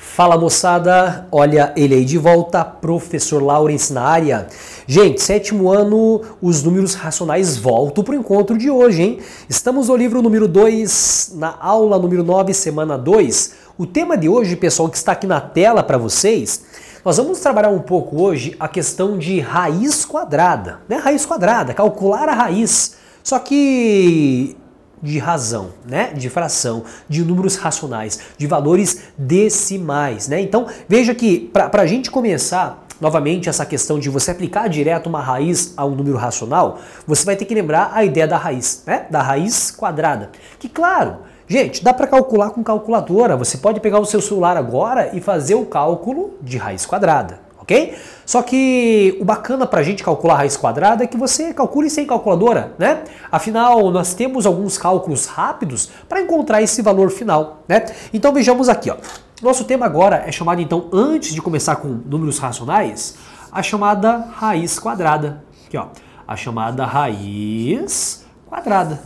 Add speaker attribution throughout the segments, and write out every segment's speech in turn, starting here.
Speaker 1: Fala moçada, olha ele aí de volta, professor Lawrence na área. Gente, sétimo ano, os números racionais voltam para o encontro de hoje, hein? Estamos no livro número 2, na aula número 9, semana 2. O tema de hoje, pessoal, que está aqui na tela para vocês, nós vamos trabalhar um pouco hoje a questão de raiz quadrada, né? Raiz quadrada, calcular a raiz, só que de razão, né? De fração, de números racionais, de valores decimais, né? Então, veja que para a gente começar novamente essa questão de você aplicar direto uma raiz a um número racional, você vai ter que lembrar a ideia da raiz, né? Da raiz quadrada. Que, claro, gente, dá para calcular com calculadora. Você pode pegar o seu celular agora e fazer o cálculo de raiz quadrada, ok? Só que o bacana para a gente calcular a raiz quadrada é que você calcule sem calculadora, né? Afinal, nós temos alguns cálculos rápidos para encontrar esse valor final, né? Então vejamos aqui, ó. Nosso tema agora é chamado, então, antes de começar com números racionais, a chamada raiz quadrada. Aqui, ó, a chamada raiz quadrada.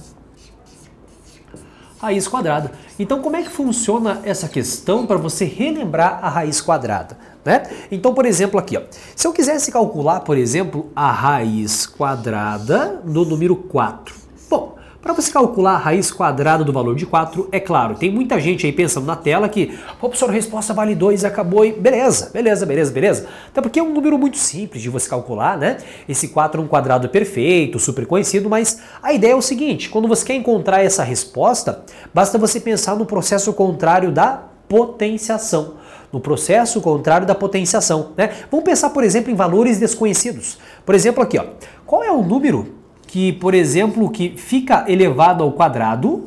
Speaker 1: Raiz quadrada. Então, como é que funciona essa questão para você relembrar a raiz quadrada, né? Então, por exemplo, aqui, ó, se eu quisesse calcular, por exemplo, a raiz quadrada do número 4. Bom, para você calcular a raiz quadrada do valor de 4, é claro, tem muita gente aí pensando na tela que, pô, professor, a resposta vale 2 e acabou e beleza. Até porque é um número muito simples de você calcular, né? Esse 4 é um quadrado perfeito, super conhecido, mas a ideia é o seguinte, quando você quer encontrar essa resposta, basta você pensar no processo contrário da potenciação. No processo contrário da potenciação, né? Vamos pensar, por exemplo, em valores desconhecidos. Por exemplo, aqui, ó, qual é o número que, por exemplo, que fica elevado ao quadrado,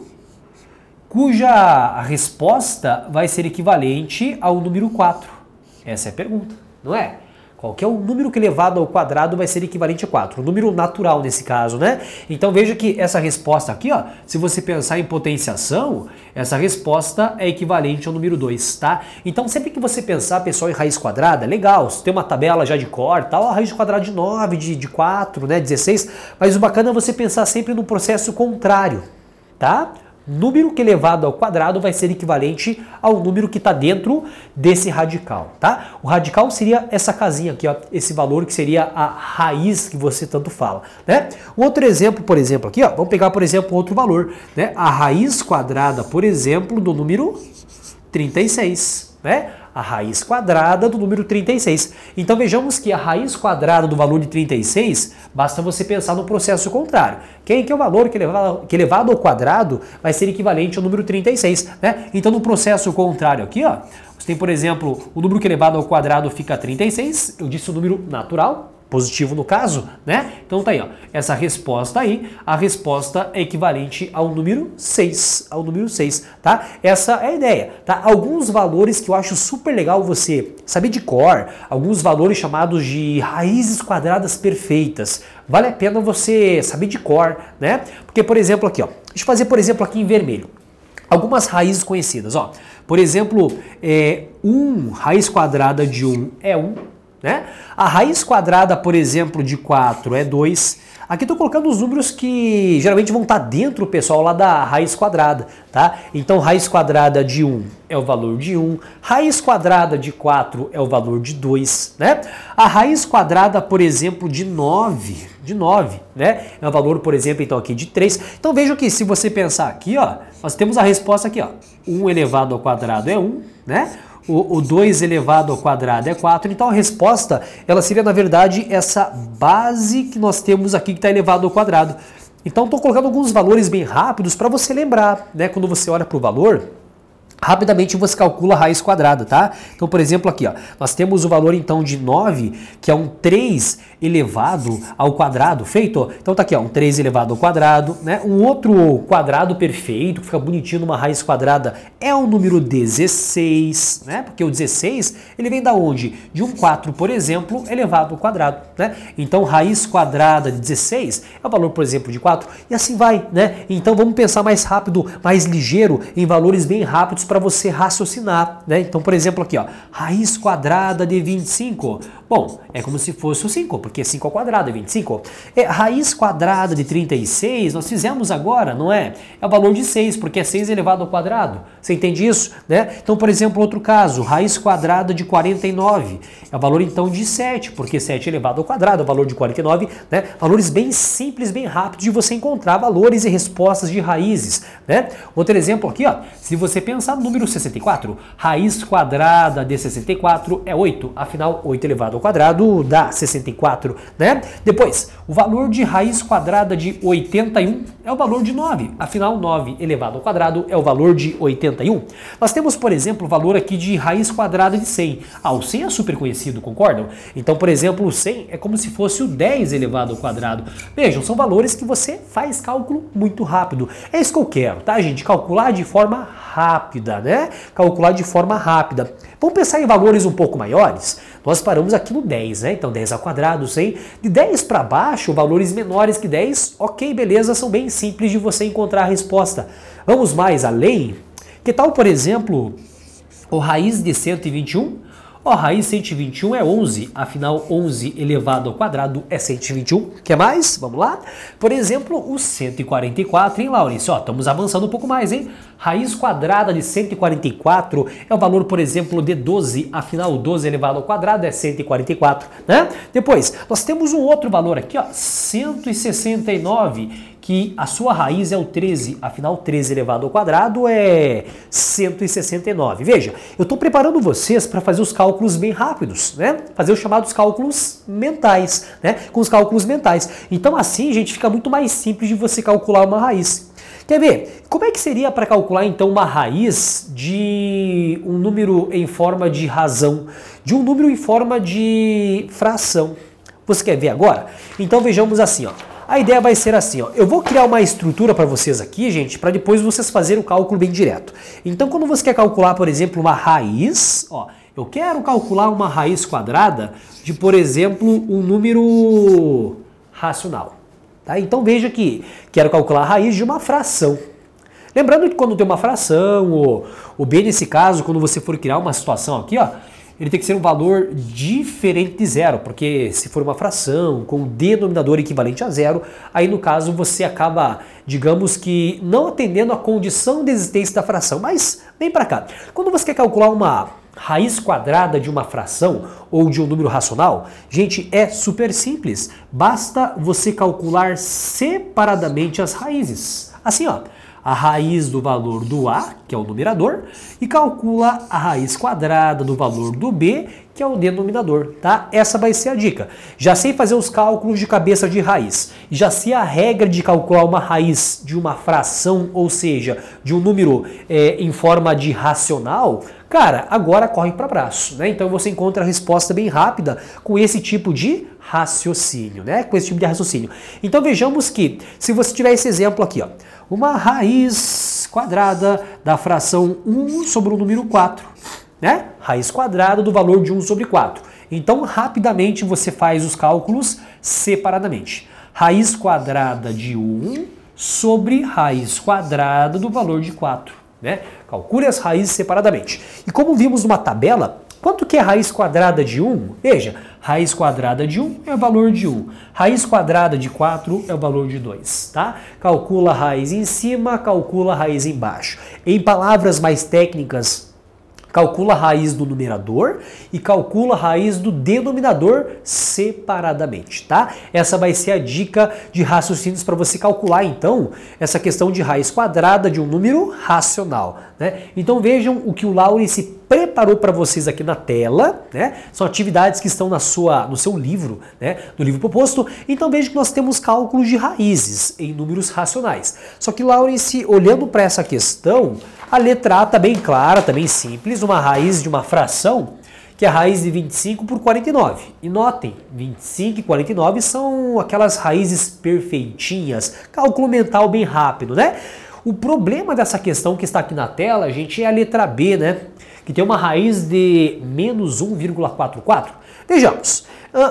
Speaker 1: cuja resposta vai ser equivalente ao número 4? Essa é a pergunta, não é? Qual que é o número que elevado ao quadrado vai ser equivalente a 4? O número natural nesse caso, né? Então veja que essa resposta aqui, ó, se você pensar em potenciação, essa resposta é equivalente ao número 2, tá? Então sempre que você pensar, pessoal, em raiz quadrada, legal, você tem uma tabela já de cor, tal, a raiz quadrada de 9, de 4, né, 16, mas o bacana é você pensar sempre no processo contrário, tá? Número que elevado ao quadrado vai ser equivalente ao número que está dentro desse radical, tá? O radical seria essa casinha aqui, ó, esse valor que seria a raiz que você tanto fala, né? Um outro exemplo, por exemplo, aqui, ó, vamos pegar, por exemplo, outro valor, né? A raiz quadrada, por exemplo, do número 36, né? A raiz quadrada do número 36. Então vejamos que a raiz quadrada do valor de 36, basta você pensar no processo contrário. Quem que é o valor que elevado ao quadrado vai ser equivalente ao número 36, né? Então no processo contrário aqui, ó, você tem, por exemplo, o número que elevado ao quadrado fica 36, eu disse o número natural, positivo no caso, né? Então tá aí, ó, essa resposta aí, a resposta é equivalente ao número 6, tá? Essa é a ideia, tá? Alguns valores que eu acho super legal você saber de cor, alguns valores chamados de raízes quadradas perfeitas, vale a pena você saber de cor, né? Porque, por exemplo, aqui, ó, deixa eu fazer, por exemplo, aqui em vermelho, algumas raízes conhecidas, ó, por exemplo, raiz quadrada de 1 é 1, né? A raiz quadrada, por exemplo, de 4 é 2. Aqui estou colocando os números que geralmente vão estar dentro, pessoal, lá da raiz quadrada, tá? Então, raiz quadrada de 1 é o valor de 1, raiz quadrada de 4 é o valor de 2, né? A raiz quadrada, por exemplo, de 9, né? É o valor, por exemplo, então aqui de 3. Então, vejam que se você pensar aqui, ó, nós temos a resposta aqui, ó. 1 elevado ao quadrado é 1, né? O 2 elevado ao quadrado é 4, então a resposta, ela seria, na verdade, essa base que nós temos aqui que está elevado ao quadrado. Então, estou colocando alguns valores bem rápidos para você lembrar, né? Quando você olha para o valor, rapidamente você calcula a raiz quadrada, tá? Então, por exemplo, aqui, ó, nós temos o valor, então, de 9, que é um 3 elevado ao quadrado, feito? Então, tá aqui, ó, um 3 elevado ao quadrado, né? Um outro quadrado perfeito, que fica bonitinho numa raiz quadrada, é o número 16, né? Porque o 16, ele vem da onde? De um 4, por exemplo, elevado ao quadrado, né? Então, raiz quadrada de 16 é o valor, por exemplo, de 4, e assim vai, né? Então, vamos pensar mais rápido, mais ligeiro, em valores bem rápidos, para você raciocinar, né? Então, por exemplo, aqui, ó, raiz quadrada de 25. Bom, é como se fosse o 5, porque 5 ao quadrado é 25. Raiz quadrada de 36, nós fizemos agora, não é? É o valor de 6, porque é 6 elevado ao quadrado. Você entende isso? Né? Então, por exemplo, outro caso, raiz quadrada de 49. É o valor, então, de 7, porque 7 elevado ao quadrado é o valor de 49. Né? Valores bem simples, bem rápidos de você encontrar valores e respostas de raízes. Né? Outro exemplo aqui, ó, se você pensar no número 64, raiz quadrada de 64 é 8. Afinal, 8 elevado ao quadrado dá 64, né? Depois, o valor de raiz quadrada de 81 é o valor de 9. Afinal, 9 elevado ao quadrado é o valor de 81. Nós temos, por exemplo, o valor aqui de raiz quadrada de 100. O 100 é super conhecido, concordam? Então, por exemplo, o 100 é como se fosse o 10 elevado ao quadrado. Vejam, são valores que você faz cálculo muito rápido. É isso que eu quero, tá, gente? Calcular de forma rápida, né? Calcular de forma rápida. Vamos pensar em valores um pouco maiores? Nós paramos aqui no 10, né? Então 10 ao quadrado, 100. De 10 para baixo, valores menores que 10, ok, beleza, são bem simples de você encontrar a resposta. Vamos mais além? Que tal, por exemplo, o raiz de 121? Raiz 121 é 11, afinal 11 elevado ao quadrado é 121. Quer mais? Vamos lá? Por exemplo, o 144, hein, Laurence? Estamos avançando um pouco mais, hein? Raiz quadrada de 144 é o valor, por exemplo, de 12, afinal 12 elevado ao quadrado é 144, né? Depois, nós temos um outro valor aqui, ó, 169, que a sua raiz é o 13, afinal 13 elevado ao quadrado é 169. Veja, eu estou preparando vocês para fazer os cálculos bem rápidos, né? Fazer os chamados cálculos mentais, né? Com os cálculos mentais. Então assim, gente, fica muito mais simples de você calcular uma raiz. Quer ver? Como é que seria para calcular então uma raiz de um número em forma de razão, de um número em forma de fração? Você quer ver agora? Então vejamos assim, ó. A ideia vai ser assim, ó. Eu vou criar uma estrutura para vocês aqui, gente, para depois vocês fazerem o cálculo bem direto. Então, quando você quer calcular, por exemplo, uma raiz, ó, eu quero calcular uma raiz quadrada de, por exemplo, um número racional. Tá? Então, veja que quero calcular a raiz de uma fração. Lembrando que quando tem uma fração, ou bem nesse caso, quando você for criar uma situação aqui, ó, ele tem que ser um valor diferente de zero, porque se for uma fração com denominador equivalente a zero, aí no caso você acaba, digamos que, não atendendo à condição de existência da fração. Mas vem para cá. Quando você quer calcular uma raiz quadrada de uma fração ou de um número racional, gente, é super simples. Basta você calcular separadamente as raízes. Assim, ó. A raiz do valor do A, que é o numerador, e calcula a raiz quadrada do valor do B, que é o denominador, tá? Essa vai ser a dica. Já sei fazer os cálculos de cabeça de raiz, já sei a regra de calcular uma raiz de uma fração, ou seja, de um número em forma de racional. Cara, agora corre para braço, né? Então você encontra a resposta bem rápida com esse tipo de raciocínio, né? Com esse tipo de raciocínio. Então vejamos que, se você tiver esse exemplo aqui, ó, uma raiz quadrada da fração 1 sobre o número 4, né? Raiz quadrada do valor de 1 sobre 4. Então, rapidamente você faz os cálculos separadamente. Raiz quadrada de 1 sobre raiz quadrada do valor de 4. Né? Calcule as raízes separadamente. E como vimos numa tabela, quanto que é raiz quadrada de 1? Veja, raiz quadrada de 1 é o valor de 1. Raiz quadrada de 4 é o valor de 2. Tá? Calcula a raiz em cima, calcula a raiz embaixo. Em palavras mais técnicas, calcula a raiz do numerador e calcula a raiz do denominador separadamente, tá? Essa vai ser a dica de raciocínios para você calcular, então, essa questão de raiz quadrada de um número racional, né? Então vejam o que o Laurence preparou para vocês aqui na tela, né? São atividades que estão no seu livro, né? No livro proposto. Então vejam que nós temos cálculos de raízes em números racionais. Só que Laurence, olhando para essa questão, a letra A está bem clara, está bem simples, uma raiz de uma fração, que é a raiz de 25 por 49. E notem, 25 e 49 são aquelas raízes perfeitinhas, cálculo mental bem rápido, né? O problema dessa questão que está aqui na tela, gente, é a letra B, né? que tem uma raiz de menos 1,44? Vejamos.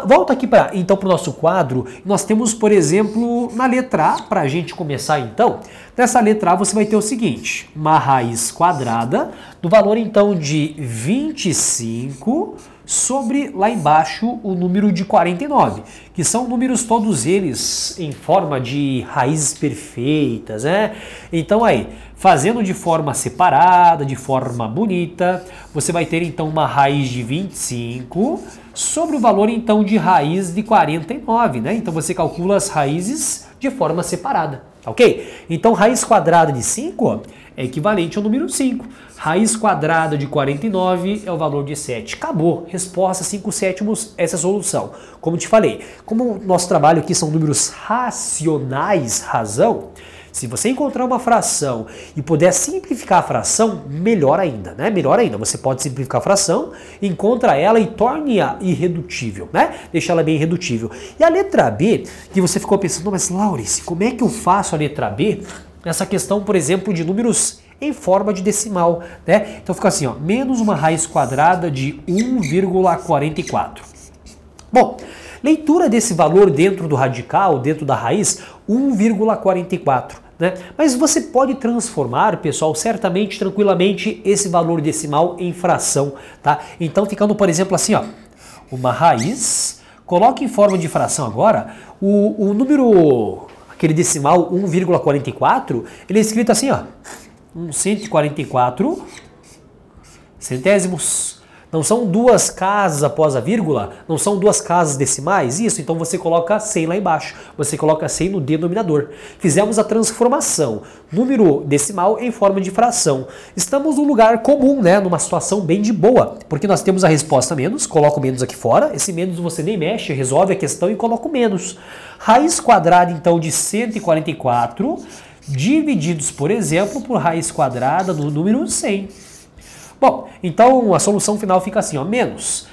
Speaker 1: Volta aqui então para o nosso quadro. Nós temos, por exemplo, na letra A, para a gente começar então, nessa letra A você vai ter o seguinte, uma raiz quadrada do valor então de 25 sobre, lá embaixo, o número de 49, que são números todos eles em forma de raízes perfeitas, né? Então aí, fazendo de forma separada, de forma bonita, você vai ter então uma raiz de 25 sobre o valor então de raiz de 49, né? Então você calcula as raízes de forma separada, ok? Então raiz quadrada de 5 é equivalente ao número 5. Raiz quadrada de 49 é o valor de 7. Acabou. Resposta 5/7, essa é a solução. Como te falei, como o nosso trabalho aqui são números racionais, razão, se você encontrar uma fração e puder simplificar a fração, melhor ainda, né? Melhor ainda, você pode simplificar a fração, encontra ela e torne-a irredutível, né? Deixa ela bem irredutível. E a letra B, que você ficou pensando, mas Laurice, como é que eu faço a letra B nessa questão, por exemplo, de números em forma de decimal, né? Então fica assim, ó, menos uma raiz quadrada de 1,44. Bom, leitura desse valor dentro do radical, dentro da raiz, 1,44. Né? Mas você pode transformar, pessoal, certamente, tranquilamente, esse valor decimal em fração, tá? Então, ficando, por exemplo, assim, ó, uma raiz, coloque em forma de fração agora, o número, aquele decimal 1,44, ele é escrito assim, ó, 144 centésimos. Não são duas casas após a vírgula? Não são duas casas decimais? Isso, então você coloca 100 lá embaixo. Você coloca 100 no denominador. Fizemos a transformação. Número decimal em forma de fração. Estamos num lugar comum, né? Numa situação bem de boa. Porque nós temos a resposta menos. Coloco menos aqui fora. Esse menos você nem mexe, resolve a questão e coloca o menos. Raiz quadrada, então, de 144, divididos, por exemplo, por raiz quadrada do número 100. Bom, então a solução final fica assim, ó, menos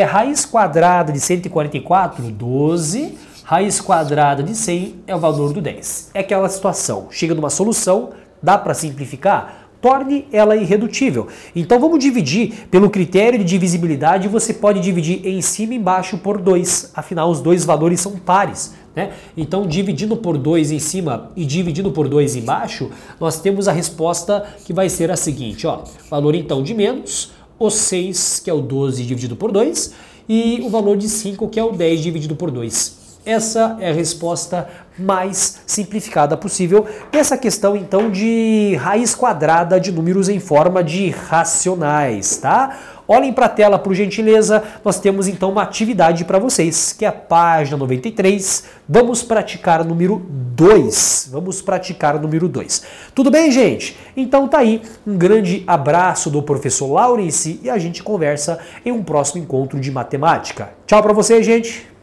Speaker 1: raiz quadrada de 144, 12, raiz quadrada de 100 é o valor do 10. É aquela situação, chega numa solução, dá para simplificar? Torne ela irredutível. Então vamos dividir pelo critério de divisibilidade, você pode dividir em cima e embaixo por 2, afinal os dois valores são pares. Né? Então, dividindo por 2 em cima e dividindo por 2 embaixo, nós temos a resposta que vai ser a seguinte, ó, valor então de menos, o 6, que é o 12 dividido por 2, e o valor de 5, que é o 10 dividido por 2. Essa é a resposta mais simplificada possível dessa questão, então, de raiz quadrada de números em forma de racionais, tá? Olhem para a tela, por gentileza, nós temos então uma atividade para vocês, que é a página 93. Vamos praticar o número 2. Vamos praticar o número 2. Tudo bem, gente? Então tá aí, um grande abraço do professor Laurice e a gente conversa em um próximo encontro de matemática. Tchau para vocês, gente!